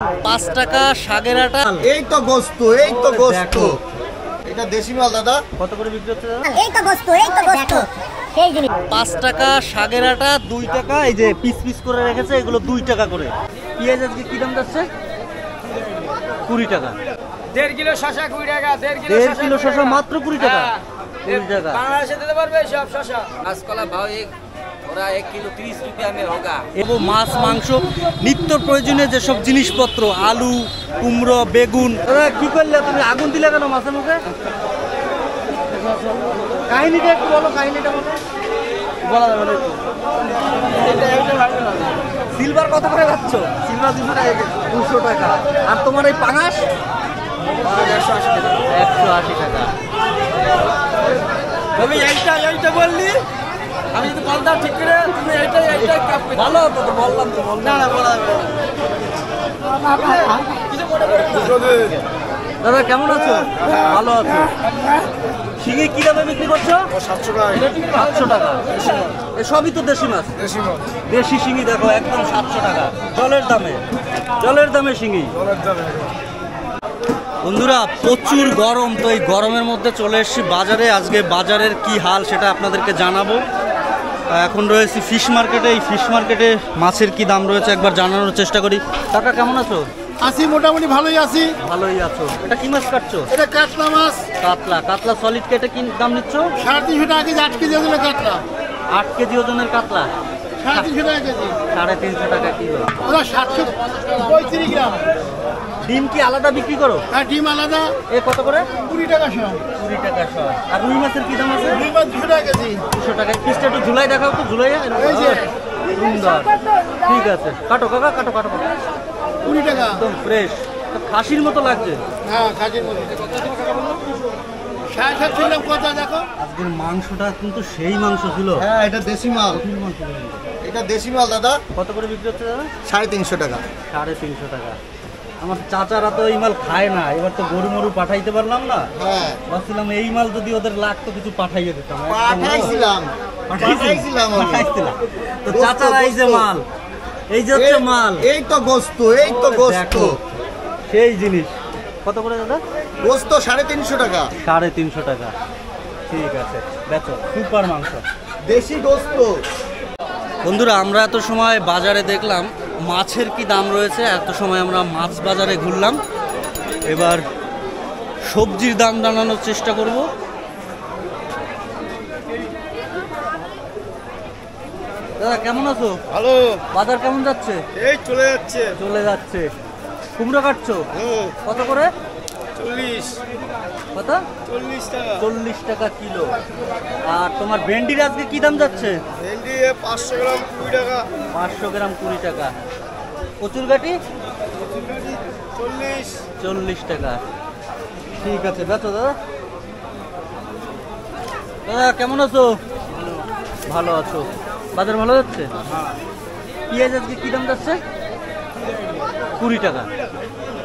5 টাকা শাকের আটা। এই তো গোস্ত, এই তো গোস্ত। এটা দেশি মাল দাদা। কত করে বিক্রি হচ্ছে দাদা? এই তো গোস্ত, এই তো গোস্ত। সেই জিনিস 5 টাকা শাকের আটা, 2 টাকা। এই যে পিস পিস করে রেখেছে, এগুলো 2 টাকা করে। পেঁয়াজ আজকে কি দাম যাচ্ছে? 20 টাকা। 1.5 কিলো শসা 20 টাকা। 1.5 কিলো শসা মাত্র 20 টাকা। 20 টাকা। বাংলাদেশে দিতে পারবে সব শসা। काला भाव एक थोड़ा 1 किलो 30 रुपया में होगा। এবং মাছ মাংস নিত্য প্রয়োজনীয় যেসব জিনিসপত্র, আলু, কুমড়ো, বেগুন। দাদা কি করলে তুমি? আগুন দিলে কেন মাছের মুখে? কাহিনীটা একটু বলো, কাহিনীটা বলো। বলা যাবে না একটু? সিলভার কত করে যাচ্ছ? সিলভার 200 টাকা। 200 টাকা। আর তোমার এই পাঙাশ 180 টাকা। 180 টাকা। তুমি এইটা বললি, আমি যদি বলতাম ঠিক করে তুমি এইটাই কাপ করে। ভালো হতো তো, বললাম তো। না বলা যাবে না। দাদা কেমন আছো? ভালো আছো। শিঙি কি দামে বিক্রি করছো? 700 টাকা। 700 টাকা। সবই তো দেশি মাছ। দেশি মাল। দেশি শিঙি দেখো একদম 700 টাকা। জলের দামে, জলের দামে শিঙি। বন্ধুরা প্রচুর গরম, তো এই গরমের মধ্যে চলে এসেছি বাজারে। আজকে বাজারের কি হাল সেটা আপনাদেরকে জানাবো। এখন রয়েছি ফিশ মার্কেটে। এই ফিশ মার্কেটে মাছের কি দাম রয়েছে একবার জানানোর চেষ্টা করি। কাকা কেমন আছো? আছি, মোটামুটি ভালোই আছি। ভালোই আছো। এটা কি মাছ কাটছো? এটা কাতলা মাছ। কাতলা। কাতলা সলিড কেটে কি দাম নিচ্ছ? 350 টাকা কেজি। 8 কেজি ওজনের কাতলা। 8 কেজি ওজনের কাতলা 350 টাকা কেজি। 350 টাকা কিলো। ওটা 735 গ্রাম। ডিম কি আলাদা বিক্রি করো? আর ডিম আলাদা। এ কত করে? 20 টাকা সহ। 20 টাকা শ। আর রুই মাছের কি দাম আছে? রুই মাছ 200 টাকা কেজি। 200 টাকা। পিসটা একটু ঝুলাই দেখাও তো, ঝুলাই। এই যে। সুন্দর। ঠিক আছে, কাটো কাকা, কাটো কাটো। 20 টাকা। একদম ফ্রেশ, খাসির মতো লাগছে। হ্যাঁ, খাসির মতো। 7.5 গ্রাম কথা দেখো। আজকের মাংসটা কিন্তু সেই মাংস ছিল। হ্যাঁ, এটা দেশি মাল। এটা দেশি মাল দাদা। কত করে বিক্রি হচ্ছে দাদা? 350 টাকা। 350 টাকা। আমার চাচারা তো এই মাল খায় না। এবার তো গরু মরু পাঠাইতে পারলাম না। হ্যাঁ, ভাবছিলাম এই মাল যদি ওদের লাগতো কিছু পাঠাইয়ে দিতাম। পাঠাইছিলাম। তো চাচারা এই যে মাল, এই যে হচ্ছে মাল। এই তো গোস্ত, এই তো গোস্ত। দেখো, সেই জিনিস। কত করে দাদা? গোস্ত 350 টাকা। 350 টাকা। ঠিক আছে, বেচো। সুপার মাংস, দেশি গোস্ত। বন্ধুরা আমরা এত সময় বাজারে দেখলাম মাছের কি দাম রয়েছে। এত সময় আমরা মাছ বাজারে ঘুরলাম। এবার সবজির দাম জানানোর চেষ্টা করব। দাদা কেমন আছো? ভালো। বাজার কেমন যাচ্ছে? এই চলে যাচ্ছে। চলে যাচ্ছে। কুমড়ো কাটছো কত করে? 40। কত? 40 টাকা। 40 টাকা কিলো। আর তোমার ভেন্ডির আজকে কি দাম যাচ্ছে? ভেন্ডি 500 গ্রাম 20 টাকা। 500 গ্রাম 20 টাকা। কচুর গাটি 40 টাকা। ঠিক আছে, বেচো দাদা। দাদা কেমন আছো? ভালো আছো। বাজার ভালো যাচ্ছে? পেঁয়াজ আজকে কি দাম যাচ্ছে? 20 টাকা।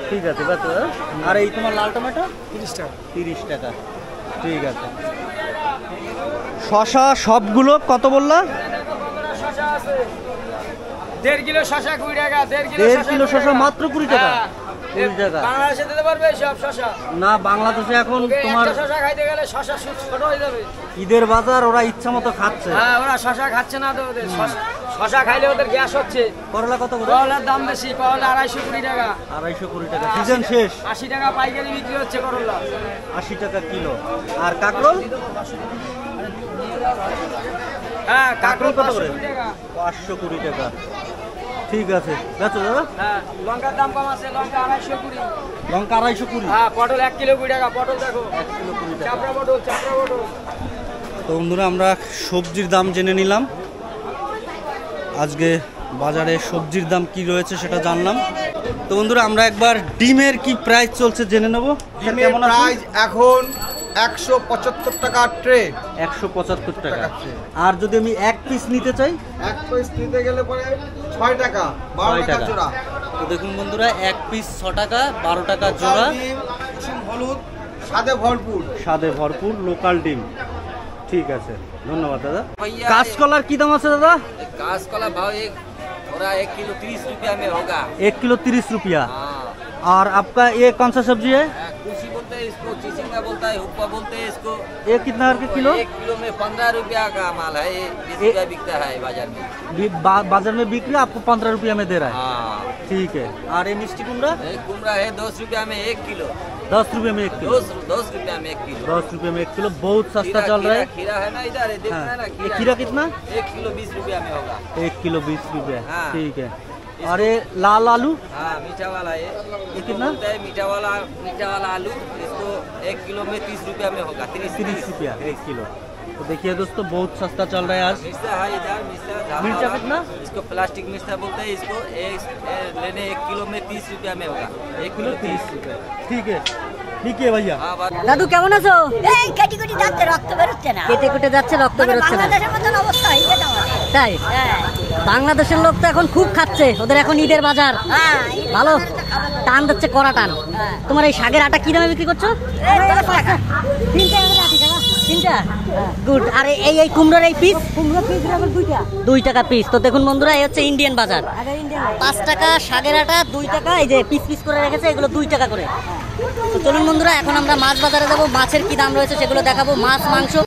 ঠিক আছে, বেচো দাদা। আর এই তোমার লাল টমেটো 30 টাকা। 30 টাকা। ঠিক আছে। শশা সবগুলো কত বললা? 1.5 কিলো শসা 20 টাকা। 1.5 কিলো শসা মাত্র 20 টাকা। 20 টাকা। বাংলাদেশে দিতে পারবে সব শসা। না, বাংলাদেশে এখন তোমার একটা শসা খাইতে গেলে শসা ছোট হয়ে যাবে। ঈদের বাজার, ওরা ইচ্ছা মতো খাচ্ছে। হ্যাঁ, ওরা শসা খাচ্ছে না তো। ওদের শসা খাইলে ওদের গ্যাস হচ্ছে। করলা কত করে? করলার দাম বেশি। করলা 220 টাকা। 220 টাকা। সিজন শেষ। 80 টাকা পাইকারি বিক্রি হচ্ছে করলা। 80 টাকা কিলো। আর কাঁকরোল? হ্যাঁ, কাঁকরোল কত করে? 520 টাকা। 520 টাকা। ঠিক আছে, বেচো দাদা। হ্যাঁ, লঙ্কার দাম কম আছে। লঙ্কা 220। লঙ্কা 220। হ্যাঁ, পটল 1 কিলো 20 টাকা। পটল দেখো 1 কিলো 20 টাকা। চাপড়া পটল, চাপড়া পটল। তো বন্ধুরা আমরা সবজির দাম জেনে নিলাম। আজকে বাজারে সবজির দাম কি রয়েছে সেটা জানলাম। তো বন্ধুরা আমরা একবার ডিমের কি প্রাইস চলছে জেনে নেব। ডিমের প্রাইস এখন 175 টাকা ট্রে। 175 টাকা। আর যদি আমি এক পিস নিতে চাই? এক পিস নিতে গেলে পরে 6 টাকা, 12 টাকা জোড়া। তো দেখুন বন্ধুরা, এক পিস 6 টাকা, 12 টাকা জোড়া। ডিম, কুসুম হলুদ, স্বাদে ভরপুর। স্বাদে ভরপুর লোকাল ডিম। ঠিক আছে, ধন্যবাদ দাদা। কাঁচকলার কি দাম আছে দাদা? कास काला भाव एक थोड़ा 1 किलो 30 रुपया में होगा। 1 किलो 30 रुपया। हाँ। और आपका ये कौन सा सब्जी है? कुशी बोलते हैं इसको, चिचिंगा बोलता है, हुप्पा बोलते हैं इसको। ये कितना के किलो? 1 किलो में 15 रुपया का माल है, ये 20 रुपया बिकता है बाजार में। बाजार में बिक रहा है, आपको 15 रुपया में दे रहा है। हाँ। ठीक है। और ये मिष्टी कुमड़ा? एक कुमड़ा है 10 रुपया में 1 किलो। 10 रुपये में 1 किलो। 10 रुपया में 1 किलो। 10 रुपये में 1 किलो, बहुत सस्ता चल रहा है। खीरा है ना इधर, ये देखना हाँ। ना ये खीरा कितना? 1 किलो 20 रुपया में होगा। 1 किलो 20 रुपया। हाँ। ठीक है। और ये लाल आलू? हाँ, मीठा वाला ये ये कितना? बोलता है मीठा वाला आलू, इसको 1 किलो में 30 रुपया में होगा। 30 रुपया 1 किलो। तो देखिए दोस्तों, बहुत सस्ता चल रहा है आज। मिर्चा है इधर, मिर्चा मिर्चा कितना? इसको प्लास्टिक मिर्चा बोलते हैं इसको। लेने 1 किलो में 30 रुपया में होगा। 1 किलो 30 रुपया। ঠিক আছে, ঠিক আছে ভাইয়া। हाँ बात। দাদু কেমন আছো? এই কেটে কেটে যাচ্ছে, রক্ত বেরোচ্ছে না। কেটে কেটে যাচ্ছে, রক্ত বেরোচ্ছে না। বাংলাদেশের মতন অবস্থা হয়ে গেছে আমার। তাই? হ্যাঁ। বাংলাদেশের লোক তো এখন খুব খাচ্ছে, ওদের এখন ঈদের বাজার। হ্যাঁ। ভালো টান দিচ্ছে, কড়া টান। তোমার এই শাকের আটা কি দামে বিক্রি করছো? 10 টাকা। 3 টাকা করে আটি টাকা। 3 টাকা। গুড। আর এই কুমড়োর এই পিস? কুমড়ো পিস রাখো 2 টাকা। 2 টাকা পিস। তো দেখুন বন্ধুরা, এই হচ্ছে ইন্ডিয়ান বাজার। 5 টাকা শাকের আটা, 2 টাকা। এই যে পিস পিস করে রেখেছে, এগুলো 2 টাকা করে। তো চলুন বন্ধুরা, এখন আমরা মাছ বাজারে যাবো, মাছের কি দাম রয়েছে সেগুলো দেখাবো। মাছ, মাংস